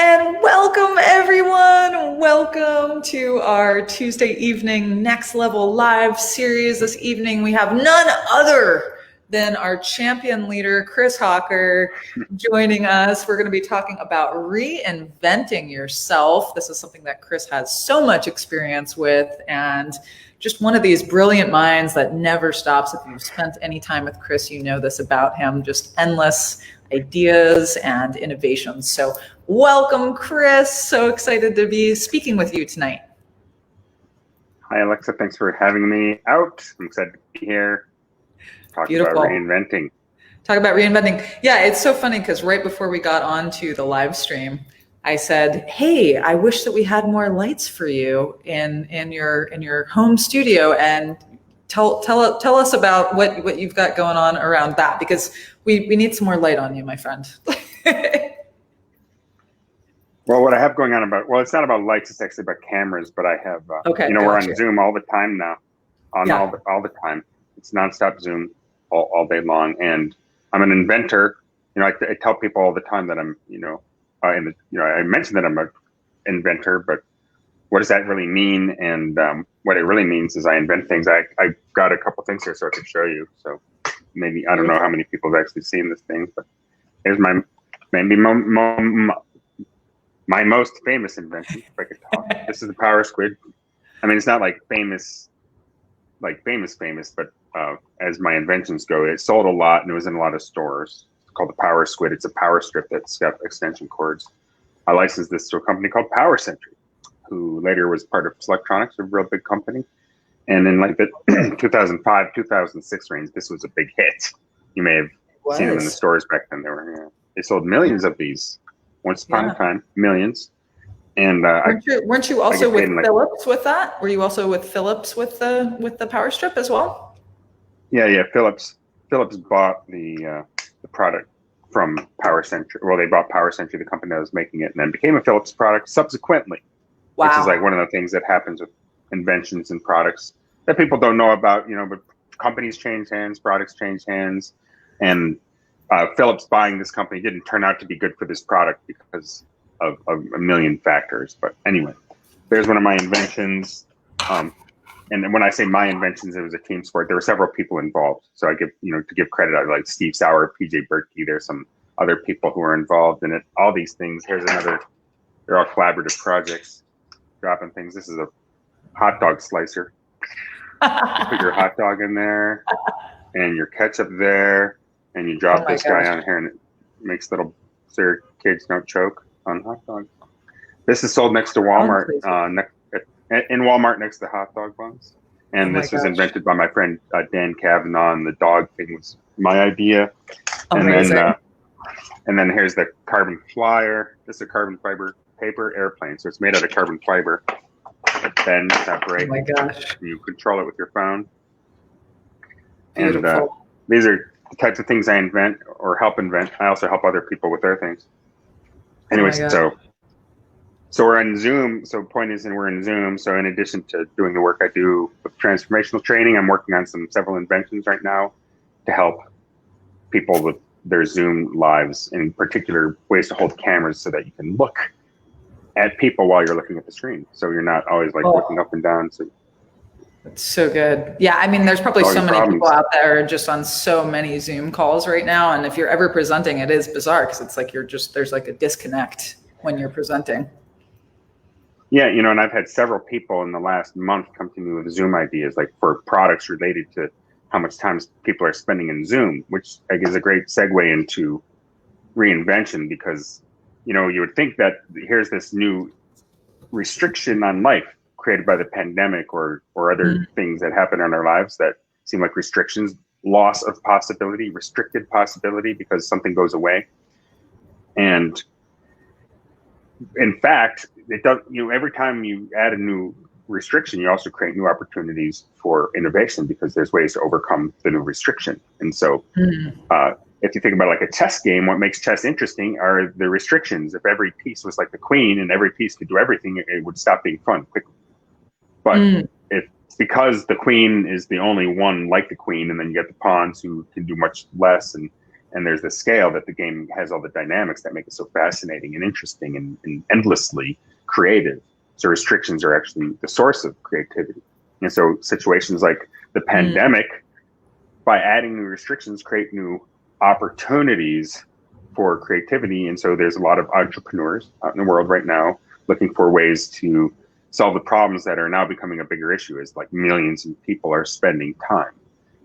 And welcome, everyone. Welcome to our Tuesday evening Next Level Live series. This evening, we have none other than our champion leader, Chris Hawker, joining us. We're going to be talking about reinventing yourself. This is something that Chris has so much experience with, and just one of these brilliant minds that never stops. If you've spent any time with Chris, you know this about him, just endless ideas and innovations. So welcome, Chris. So excited to be speaking with you tonight. Hi, Alexa. Thanks for having me out. I'm excited to be here. Talking about reinventing. Talk about reinventing. Yeah, it's so funny because right before we got onto the live stream, I said, "Hey, I wish that we had more lights for you in your home studio." And tell us about what you've got going on around that, because we need some more light on you, my friend. Well, what I have going on it's not about lights, it's actually about cameras, but I have, we're on Zoom all the time now, all the time. It's nonstop Zoom all day long. And I'm an inventor. I tell people all the time that I'm, I mentioned that I'm an inventor, but what does that really mean? And what it really means is I invent things. I got a couple things here so I can show you. So maybe, I don't know how many people have actually seen this thing, but here's my most famous invention, if I could talk. This is the Power Squid. I mean, it's not like famous, but as my inventions go, it sold a lot and it was in a lot of stores. It's called the Power Squid. It's a power strip that's got extension cords. I licensed this to a company called Power Sentry, who later was part of Electronics, a real big company. And in like the 2005, 2006 range, this was a big hit. You may have seen them in the stores back then. They sold millions of these. Once upon a time, millions. And weren't you also with Philips with that? Were you also with Philips with the power strip as well? Yeah. Philips bought the product from Power Sentry. Well, they bought Power Sentry, the company that was making it, and then became a Philips product subsequently. Wow. Which is like one of the things that happens with inventions and products that people don't know about. But companies change hands, products change hands, and Philips buying this company didn't turn out to be good for this product because of a million factors. But anyway, there's one of my inventions. And when I say my inventions, it was a team sport. There were several people involved. So I give, to give credit, I like Steve Sauer, PJ Berkey. There's some other people who are involved in it. All these things. Here's another. They're all collaborative projects, dropping things. This is a hot dog slicer. You put your hot dog in there and your ketchup there. And you drop this guy on here, and it makes little so your kids don't choke on hot dogs. This is sold next to Walmart, in Walmart next to hot dog buns. And this was invented by my friend Dan Kavanaugh, and the dog thing was my idea. Amazing. And then here's the carbon flyer. This is a carbon fiber paper airplane, so it's made out of carbon fiber. It bends, not break. Oh my gosh! You control it with your phone. Beautiful. And these are the types of things I invent or help invent. I also help other people with their things. Anyways, so we're in Zoom. So point is, we're in Zoom. So in addition to doing the work I do with transformational training, I'm working on several inventions right now to help people with their Zoom lives, in particular ways to hold cameras so that you can look at people while you're looking at the screen. So you're not always like looking up and down. So it's so good. Yeah, I mean, there's probably so many people out there just on so many Zoom calls right now. And if you're ever presenting, it is bizarre because it's like there's like a disconnect when you're presenting. Yeah, and I've had several people in the last month come to me with Zoom ideas, like for products related to how much time people are spending in Zoom, which is a great segue into reinvention, because, you would think that here's this new restriction on life created by the pandemic or other things that happen in our lives that seem like restrictions, loss of possibility, restricted possibility because something goes away. And in fact, it does, every time you add a new restriction, you also create new opportunities for innovation because there's ways to overcome the new restriction. And so if you think about like a chess game, what makes chess interesting are the restrictions. If every piece was like the queen and every piece could do everything, it would stop being fun quickly. But it's because the queen is the only one like the queen, and then you get the pawns who can do much less, and And there's the scale that the game has, all the dynamics that make it so fascinating and interesting and endlessly creative. So restrictions are actually the source of creativity. And so situations like the pandemic, by adding new restrictions, create new opportunities for creativity. And so there's a lot of entrepreneurs out in the world right now looking for ways to solve the problems that are now becoming a bigger issue, is like millions of people are spending time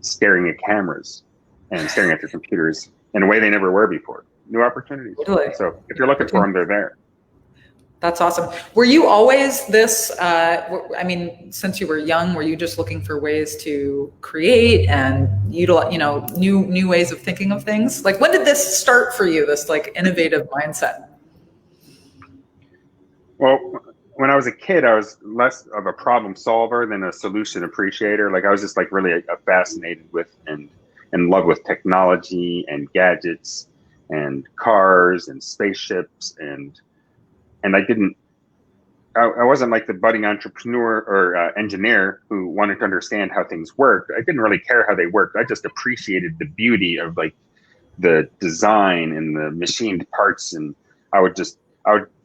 staring at cameras and staring at their computers in a way they never were before. New opportunities. Totally. So if you're looking for them, they're there. That's awesome. Were you always this, I mean, since you were young, were you just looking for ways to create and utilize, new ways of thinking of things? Like, when did this start for you, this like innovative mindset? Well, when I was a kid, I was less of a problem solver than a solution appreciator. Like, I was just like really fascinated with and in love with technology and gadgets and cars and spaceships, and I wasn't like the budding entrepreneur or engineer who wanted to understand how things worked. I didn't really care how they worked. I just appreciated the beauty of like the design and the machined parts. And I would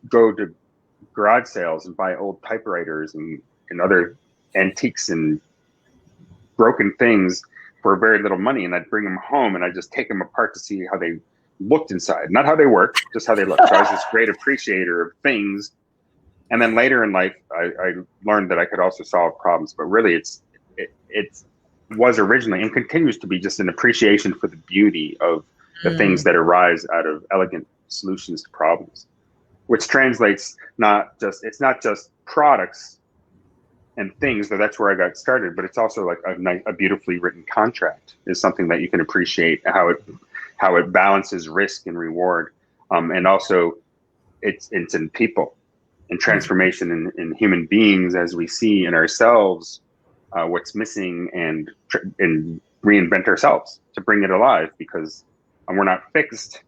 go to garage sales and buy old typewriters and other antiques and broken things for very little money. And I'd bring them home and I'd just take them apart to see how they looked inside, not how they worked, just how they looked. So I was this great appreciator of things. And then later in life, I learned that I could also solve problems. But really, it was originally and continues to be just an appreciation for the beauty of the things that arise out of elegant solutions to problems, which translates it's not just products and things, though that's where I got started, but it's also like a beautifully written contract is something that you can appreciate how it balances risk and reward. And also it's in people and transformation in human beings as we see in ourselves what's missing and reinvent ourselves to bring it alive, because we're not fixed.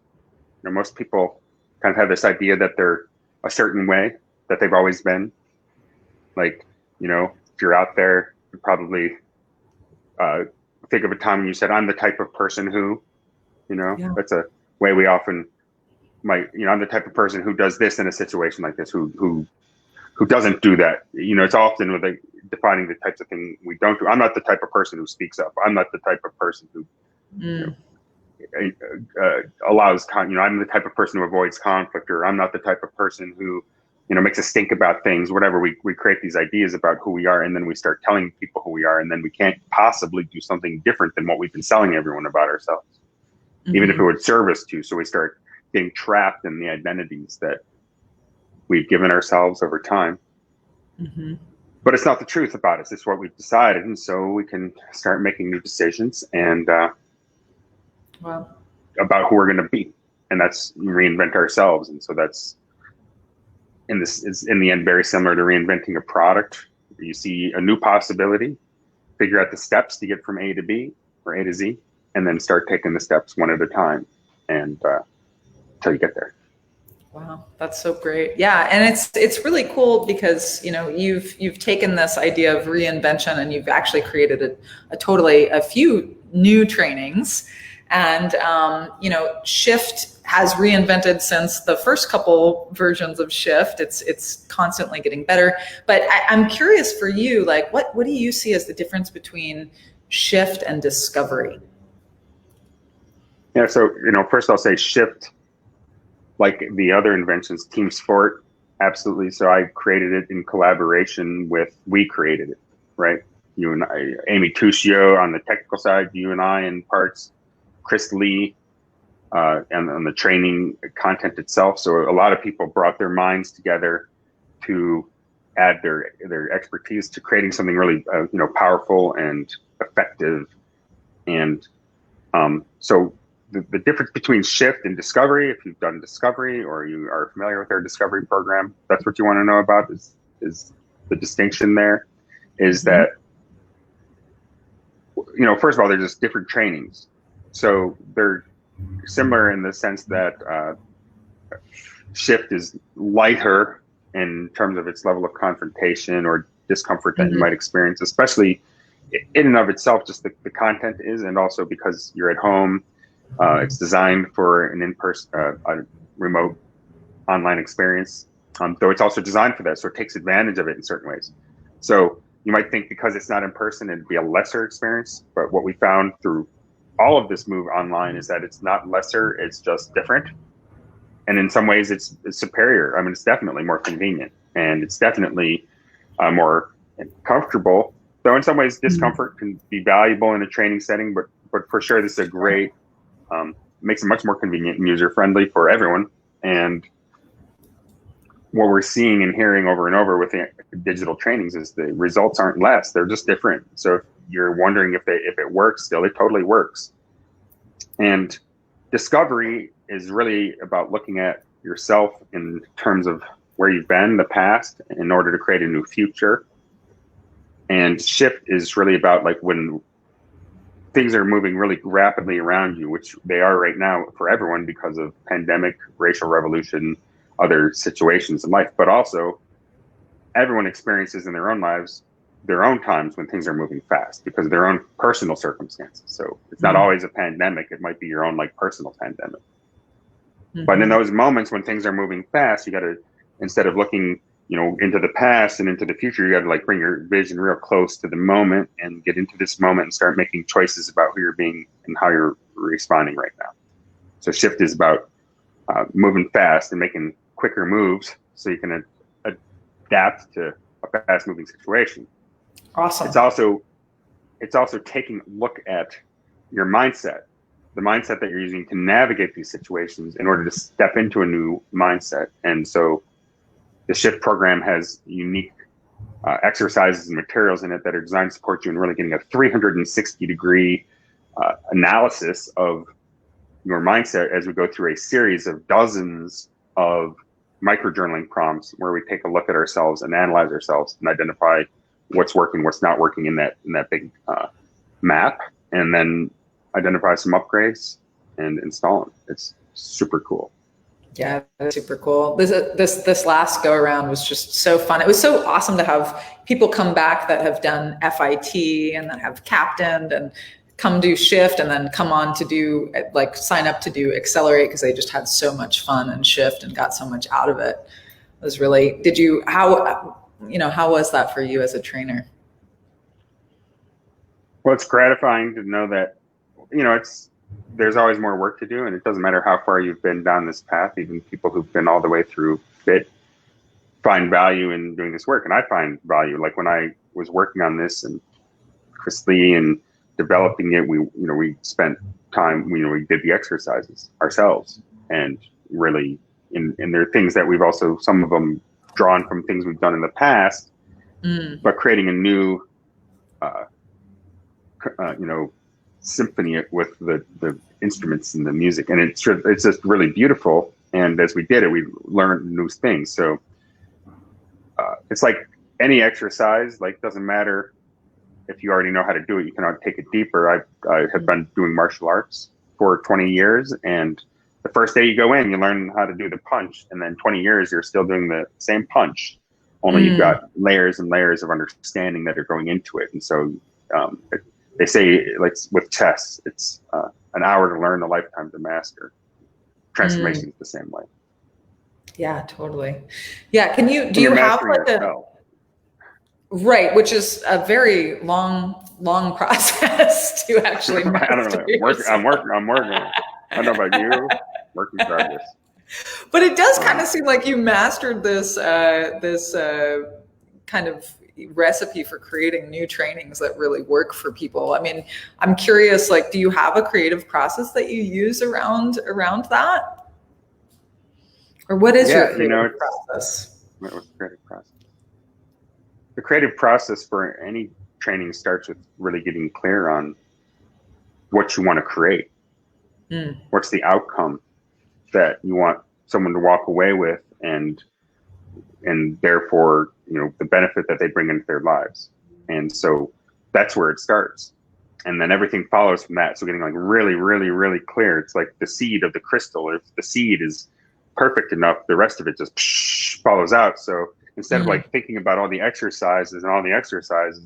Most people kind of have this idea that they're a certain way, that they've always been. Like, if you're out there, you probably think of a time when you said, I'm the type of person who, that's a way we often might, I'm the type of person who does this in a situation like this, who doesn't do that. It's often with defining the types of things we don't do. I'm not the type of person who speaks up. I'm not the type of person who allows, I'm the type of person who avoids conflict, or I'm not the type of person who, makes us think about things, whatever. We create these ideas about who we are, and then we start telling people who we are, and then we can't possibly do something different than what we've been telling everyone about ourselves, even if it would serve us to. So we start getting trapped in the identities that we've given ourselves over time. But it's not the truth about us. It's what we've decided. And so we can start making new decisions and about who we're going to be. And that's reinvent ourselves. And so that's, is in the end very similar to reinventing a product. You see a new possibility, figure out the steps to get from A to B or A to Z, and then start taking the steps one at a time and until you get there. Wow, that's so great. Yeah, and it's really cool because you've taken this idea of reinvention and you've actually created a few new trainings, and Shift has reinvented since the first couple versions of Shift. It's constantly getting better. But I'm curious for you, like what do you see as the difference between Shift and discovery? Yeah, so first I'll say Shift, like the other inventions, team sport, absolutely. So I created it in collaboration we created it, right? You and I, Amy Tuccio on the technical side, you and I in parts, Chris Lee and on the training content itself. So a lot of people brought their minds together to add their expertise to creating something really powerful and effective. And so the difference between Shift and Discovery, if you've done Discovery or you are familiar with our Discovery program, that's what you want to know about, is the distinction there is that, first of all, they're just different trainings. So they're similar in the sense that Shift is lighter in terms of its level of confrontation or discomfort that you might experience, especially in and of itself, just the content is, and also because you're at home, It's designed for an in-person, a remote online experience, though it's also designed for that, so it takes advantage of it in certain ways. So you might think because it's not in person, it'd be a lesser experience, but what we found through all of this move online is that it's not lesser, it's just different. And in some ways it's superior. I mean, it's definitely more convenient, and it's definitely more comfortable, though in some ways discomfort can be valuable in a training setting, but for sure this is a great, makes it much more convenient and user-friendly for everyone. And what we're seeing and hearing over and over with the digital trainings is the results aren't less, they're just different. So if you're wondering if it works still, it totally works. And discovery is really about looking at yourself in terms of where you've been in the past in order to create a new future. And shift is really about like when things are moving really rapidly around you, which they are right now for everyone because of pandemic, racial revolution, other situations in life, but also everyone experiences in their own lives their own times when things are moving fast because of their own personal circumstances. So it's not always a pandemic, it might be your own like personal pandemic. But in those moments when things are moving fast, you got to, instead of looking, you know, into the past and into the future, you got to like bring your vision real close to the moment and get into this moment and start making choices about who you're being and how you're responding right now. So shift is about moving fast and making quicker moves so you can adapt to a fast moving situation. Awesome. It's also taking a look at your mindset, the mindset that you're using to navigate these situations in order to step into a new mindset. And so the shift program has unique exercises and materials in it that are designed to support you in really getting a 360-degree analysis of your mindset as we go through a series of dozens of microjournaling prompts where we take a look at ourselves and analyze ourselves and identify what's working, what's not working in that big map, and then identify some upgrades and install them. It's super cool. Yeah, that's super cool. This last go around was just so fun. It was so awesome to have people come back that have done FIT and that have captained and come do shift and then come on to do like sign up to do accelerate because they just had so much fun and shift and got so much out of it. It was really, how was that for you as a trainer? Well, it's gratifying to know that, you know, there's always more work to do, and it doesn't matter how far you've been down this path. Even people who've been all the way through FIT find value in doing this work, and I find value. Like when I was working on this and Chris Lee and developing it, we spent time, we did the exercises ourselves, and really, and there are things that we've also, some of them drawn from things we've done in the past, but creating a new, symphony with the instruments and the music, and it's just really beautiful. And as we did it, we learned new things. So it's like any exercise, like doesn't matter if you already know how to do it, you can take it deeper. I have been doing martial arts for 20 years, and the first day you go in, you learn how to do the punch, and then 20 years you're still doing the same punch, only you've got layers and layers of understanding that are going into it. And so they say, like with chess, it's an hour to learn, a lifetime to master. Transformation is the same way. Yeah, totally. Yeah, do you have like right, which is a very long process to actually master. I don't know. I'm working. I don't know about you. Work in progress. But it does kind of seem like you mastered this kind of recipe for creating new trainings that really work for people. I mean, I'm curious, like, do you have a creative process that you use around that? Or what is your creative process? What's the creative process? The creative process for any training starts with really getting clear on what you want to create. What's the outcome that you want someone to walk away with, and therefore, the benefit that they bring into their lives. And so that's where it starts. And then everything follows from that. So getting like really, really, really clear. It's like the seed of the crystal. If the seed is perfect enough, the rest of it just follows out. So instead of like thinking about all the exercises,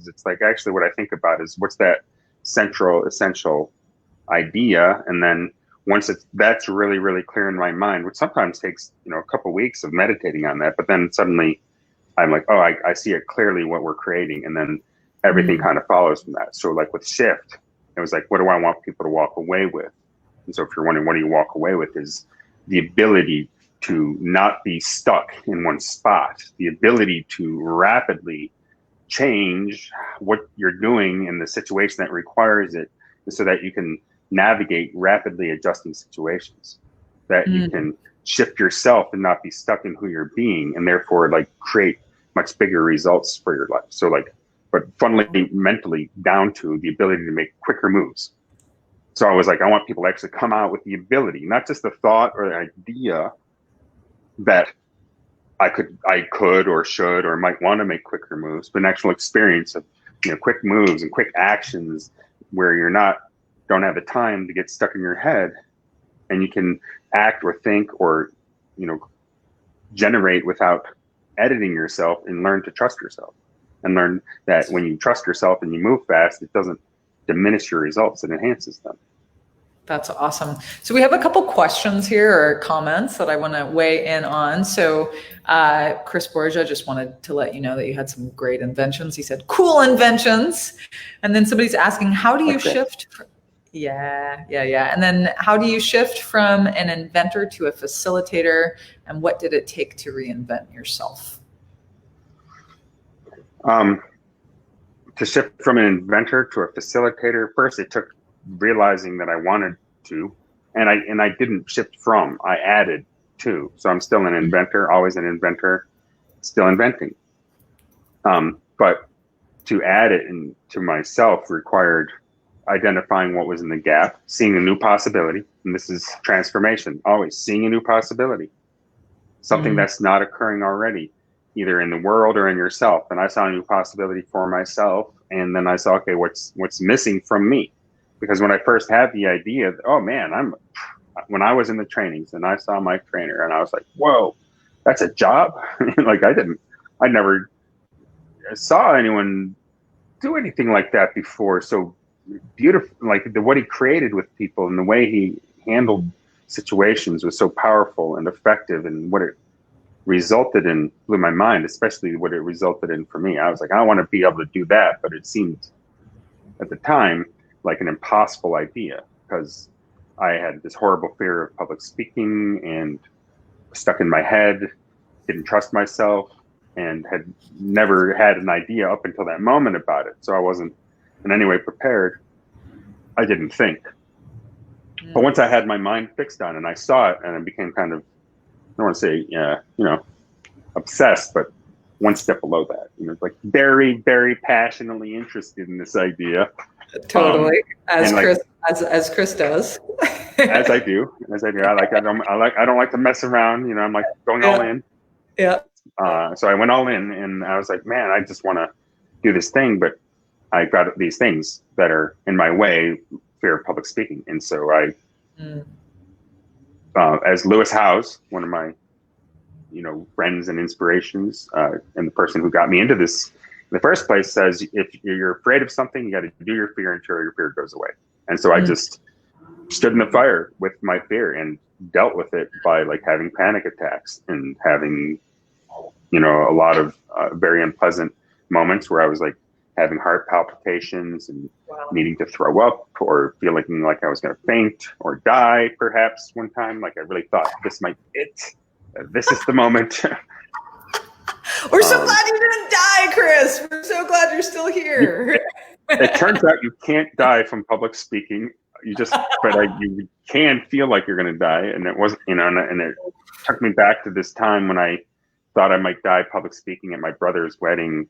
it's like actually what I think about is what's that central, essential idea, and then once that's really, really clear in my mind, which sometimes takes, a couple of weeks of meditating on that, but then suddenly I'm like, oh, I see it clearly what we're creating. And then everything kind of follows from that. So like with Shift, it was like, what do I want people to walk away with? And so if you're wondering, what do you walk away with, is the ability to not be stuck in one spot, the ability to rapidly change what you're doing in the situation that requires it, so that you can navigate rapidly adjusting situations, that you can shift yourself and not be stuck in who you're being, and therefore like create much bigger results for your life. So like, but fundamentally, mentally down to the ability to make quicker moves. So I was like, I want people to actually come out with the ability, not just the thought or the idea that I could or should or might want to make quicker moves, but an actual experience of, quick moves and quick actions where don't have the time to get stuck in your head, and you can act or think or, generate without editing yourself, and learn to trust yourself, and learn that when you trust yourself and you move fast, it doesn't diminish your results, it enhances them. That's awesome. So we have a couple questions here, or comments, that I want to weigh in on. So Chris Borgia just wanted to let you know that you had some great inventions. He said, cool inventions. And then somebody's asking, how do you shift? Yeah. And then how do you shift from an inventor to a facilitator? And what did it take to reinvent yourself? To shift from an inventor to a facilitator, first it took realizing that I wanted to, and I didn't shift from, I added to. So I'm still an inventor, always an inventor, still inventing. But to add it into myself required identifying what was in the gap, seeing a new possibility. And this is transformation, always seeing a new possibility, something that's not occurring already, either in the world or in yourself. And I saw a new possibility for myself. And then I saw, okay, what's missing from me? Because when I first had the idea, oh man, when I was in the trainings and I saw my trainer, and I was like, whoa, that's a job. Like I never saw anyone do anything like that before. So beautiful, like what he created with people and the way he handled situations was so powerful and effective, and what it resulted in blew my mind, especially what it resulted in for me. I was like, I want to be able to do that, but it seemed at the time like an impossible idea, because I had this horrible fear of public speaking and stuck in my head, didn't trust myself, and had never had an idea up until that moment about it. So I wasn't in any way prepared. I didn't think. But once I had my mind fixed on it and I saw it, and I became kind of, I don't want to say, obsessed, but one step below that, like very, very passionately interested in this idea. Totally, as Chris does. as I do. I don't like to mess around. I'm like going all in. Yeah. So I went all in, and I was like, man, I just want to do this thing, but I got these things that are in my way, fear of public speaking, and so as Lewis Howes, one of my friends and inspirations, and the person who got me into this in the first place, says, if you're afraid of something, you got to do your fear until your fear goes away. And so I just stood in the fire with my fear and dealt with it by like having panic attacks and having, a lot of very unpleasant moments where I was like having heart palpitations and needing to throw up, or feeling like I was going to faint or die. Perhaps one time, like I really thought this might be it. This is the moment. We're so glad you didn't die, Chris. We're so glad you're still here. It turns out you can't die from public speaking. You can feel like you're going to die. And it wasn't, and it took me back to this time when I thought I might die public speaking at my brother's wedding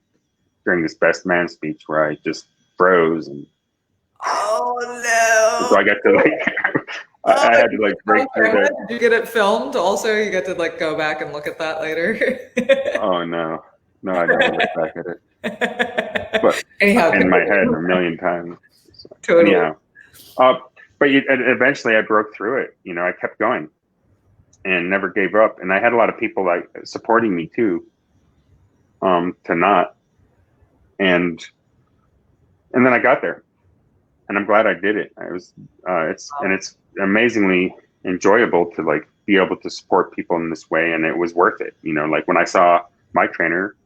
during this best man speech, where I just froze. And oh no. So I got to I had to break through that. Did you get it filmed also? You get to go back and look at that later? Oh no, I never looked back at it. But anyhow, in my head a million times. So, totally. Anyhow, but eventually I broke through it. I kept going and never gave up. And I had a lot of people supporting me too, to not. And then I got there. And I'm glad I did it. I was, amazingly enjoyable to like be able to support people in this way, and it was worth it. You know, like when I saw my trainer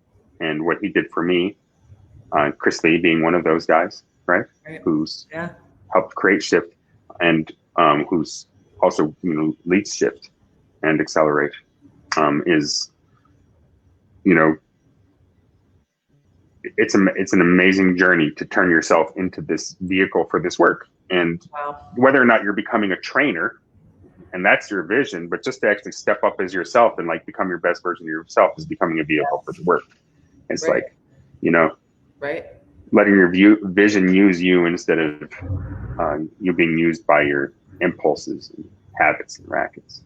and what he did for me, Chris Lee being one of those guys, right? Who's helped create Shift, and who's also, you know, leads Shift and Accelerate, is, you know, it's an amazing journey to turn yourself into this vehicle for this work. And whether or not you're becoming a trainer and that's your vision, but just to actually step up as yourself and like become your best version of yourself is becoming a vehicle for the work. It's like, you know, letting your vision use you instead of you being used by your impulses and habits and rackets.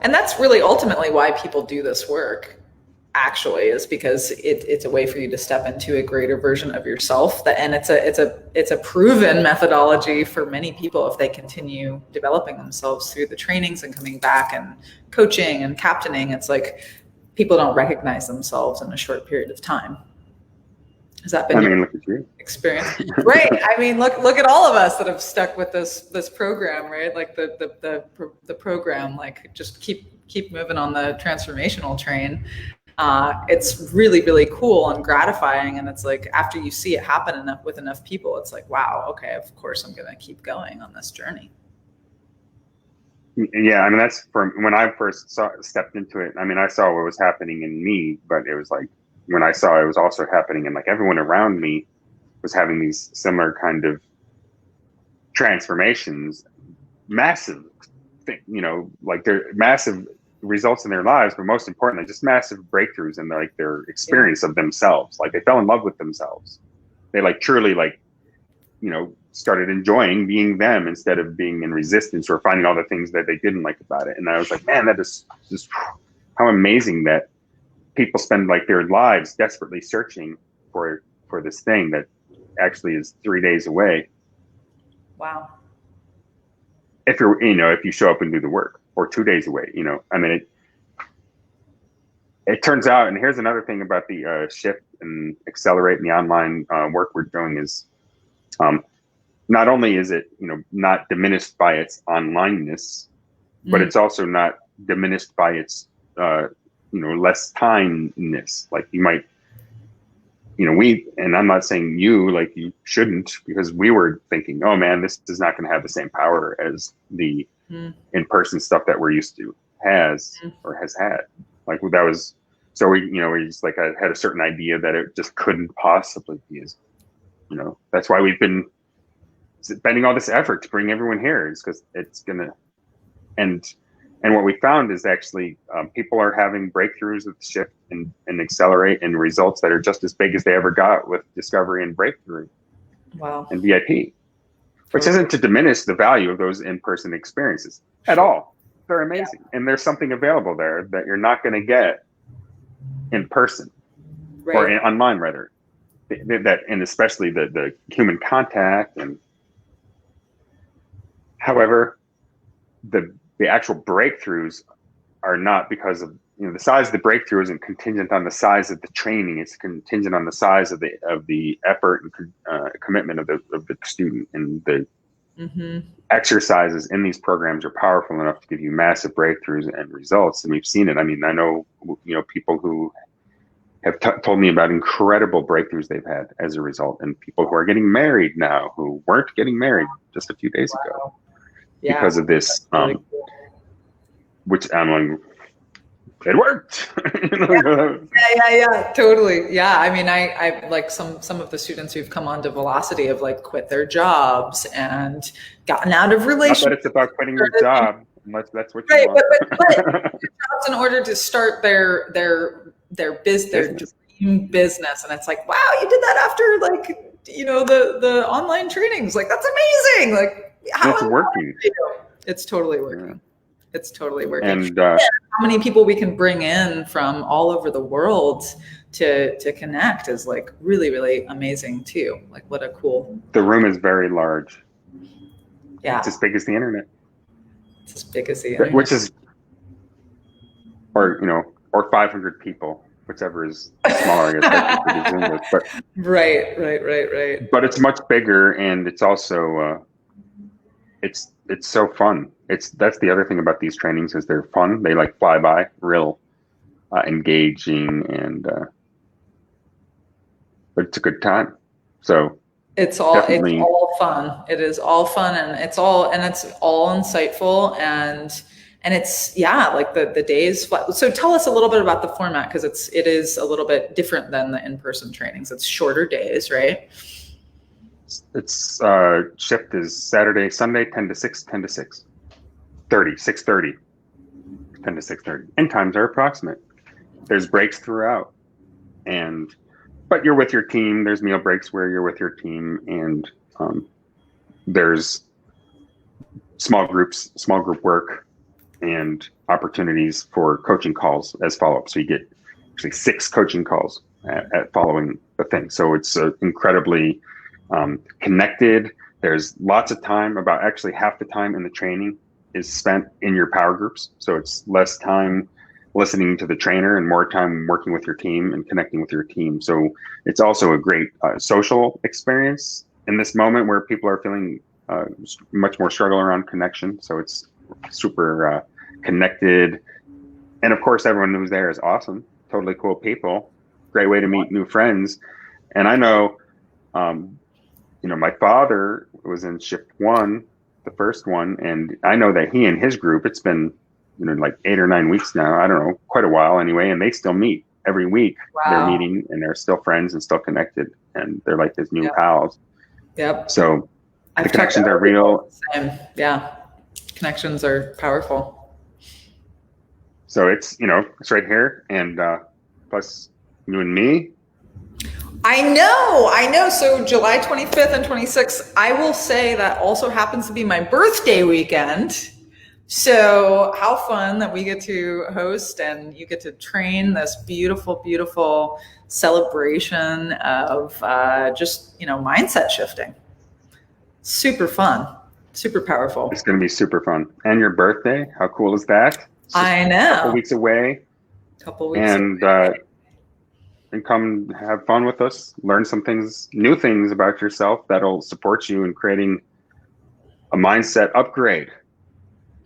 And that's really ultimately why people do this work, actually, is because it's a way for you to step into a greater version of yourself. And it's a proven methodology for many people if they continue developing themselves through the trainings and coming back and coaching and captaining. It's like people don't recognize themselves in a short period of time. Has that been your experience? Right. I mean, look at all of us that have stuck with this program, right? Like the program, like just keep moving on the transformational train. It's really, really cool and gratifying. And it's like, after you see it happen with enough people, it's like, wow, okay, of course I'm going to keep going on this journey. Yeah. I mean, that's from when I first stepped into it. I mean, I saw what was happening in me, but it was like, when I saw it was also happening and like everyone around me was having these similar kind of transformations, massive, you know, like they're massive results in their lives, but most importantly, just massive breakthroughs in their experience of themselves. Like they fell in love with themselves. They like truly like, you know, started enjoying being them instead of being in resistance or finding all the things that they didn't like about it. And I was like, man, that is just how amazing that people spend like their lives desperately searching for this thing that actually is 3 days away. Wow. If you show up and do the work, or 2 days away, you know, I mean, it turns out, and here's another thing about the Shift and Accelerate and the online work we're doing is, not only is it, you know, not diminished by its onlineness, but it's also not diminished by its, you know, less timeness. Like you might, you know, and I'm not saying you, like you shouldn't, because we were thinking, oh man, this is not going to have the same power as the in-person stuff that we're used to has had. Like that was, so we just like had a certain idea that it just couldn't possibly be as, you know, that's why we've been spending all this effort to bring everyone here, is because it's going to, and what we found is actually people are having breakthroughs with Shift and Accelerate and results that are just as big as they ever got with Discovery and Breakthrough. Wow. And VIP, which isn't to diminish the value of those in-person experiences at all. They're amazing. And there's something available there that you're not going to get in person or online rather. And especially the human contact. And however, the actual breakthroughs are not because of, you know, the size of the breakthrough isn't contingent on the size of the training. It's contingent on the size of the effort and commitment of the student. And the exercises in these programs are powerful enough to give you massive breakthroughs and results. And we've seen it. I mean, I know, you know, people who have told me about incredible breakthroughs they've had as a result, and people who are getting married now who weren't getting married just a few days ago. Yeah, because of this, really cool. Which I'm like, it worked. Yeah, totally. Yeah, I mean, I like some of the students who've come onto Velocity have like quit their jobs and gotten out of relationships. Not that it's about quitting your job, unless that's what you want. But jobs in order to start their dream business, and it's like, wow, you did that after like, you know, the online trainings. Like that's amazing. Like. It's working. It's totally working. Yeah. It's totally working. And how many people we can bring in from all over the world to connect is like really, really amazing too. Like what a cool. The room is very large. Yeah. It's as big as the internet. It's as big as the internet. Which is, or 500 people, whichever is smaller, I guess. But right. But it's much bigger, and it's also it's so fun. That's the other thing about these trainings is they're fun. They like fly by, real engaging, and but it's a good time. So it's all definitely fun. It is all fun, and it's all insightful, and it's like the days. So tell us a little bit about the format, because it is a little bit different than the in-person trainings. It's shorter days, right? it's shift is Saturday, Sunday, 10 to 6, 10 to 6, 6:30, 10 to 6:30. And times are approximate. There's breaks throughout, but you're with your team. There's meal breaks where you're with your team, and there's small group work and opportunities for coaching calls as follow-up. So you get actually 6 coaching calls at following the thing. So it's incredibly connected. There's lots of time. About actually half the time in the training is spent in your power groups. So it's less time listening to the trainer and more time working with your team and connecting with your team. So it's also a great social experience in this moment where people are feeling much more struggle around connection. So it's super connected. And of course, everyone who's there is awesome. Totally cool people. Great way to meet new friends. And I know, my father was in shift 1, the first one, and I know that he and his group, it's been, like 8 or 9 weeks now. I don't know, quite a while anyway, and they still meet every week. Wow. They're meeting, and they're still friends and still connected, and they're like his new pals. Yep. So the connections are real. Same. Yeah. Connections are powerful. So it's, it's right here, and plus you and me. I know. So July 25th and 26th, I will say that also happens to be my birthday weekend. So how fun that we get to host and you get to train this beautiful, beautiful celebration of just, mindset shifting. Super fun, super powerful. It's going to be super fun. And your birthday, how cool is that? I know. A couple weeks away. And come have fun with us. Learn some new things about yourself that'll support you in creating a mindset upgrade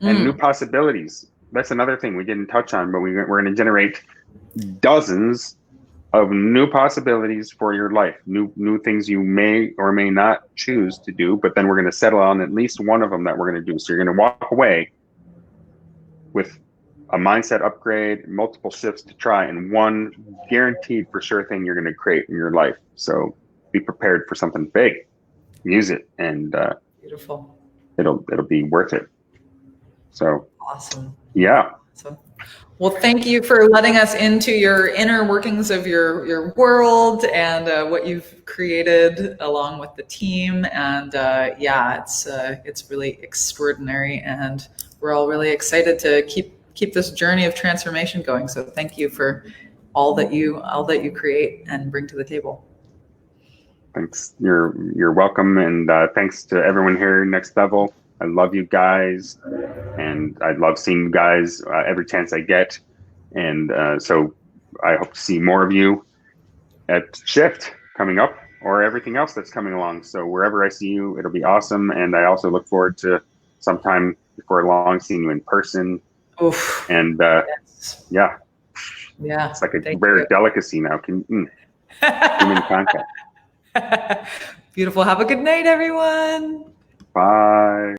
and new possibilities. That's another thing we didn't touch on, but we're going to generate dozens of new possibilities for your life, new things you may or may not choose to do, but then we're going to settle on at least one of them that we're going to do. So you're going to walk away with a mindset upgrade, multiple shifts to try, and one guaranteed for sure thing you're going to create in your life. So be prepared for something big. Use it, and beautiful. It'll be worth it. So awesome. Yeah. Awesome. Well, thank you for letting us into your inner workings of your world and what you've created along with the team. And it's really extraordinary, and we're all really excited to keep this journey of transformation going. So thank you for all that you create and bring to the table. Thanks. You're welcome. And thanks to everyone here, Next Level. I love you guys, and I love seeing you guys every chance I get. And so I hope to see more of you at Shift coming up, or everything else that's coming along. So wherever I see you, it'll be awesome. And I also look forward to sometime before long seeing you in person. Oof. And yeah, it's like a rare delicacy now. Human contact. Beautiful. Have a good night, everyone. Bye.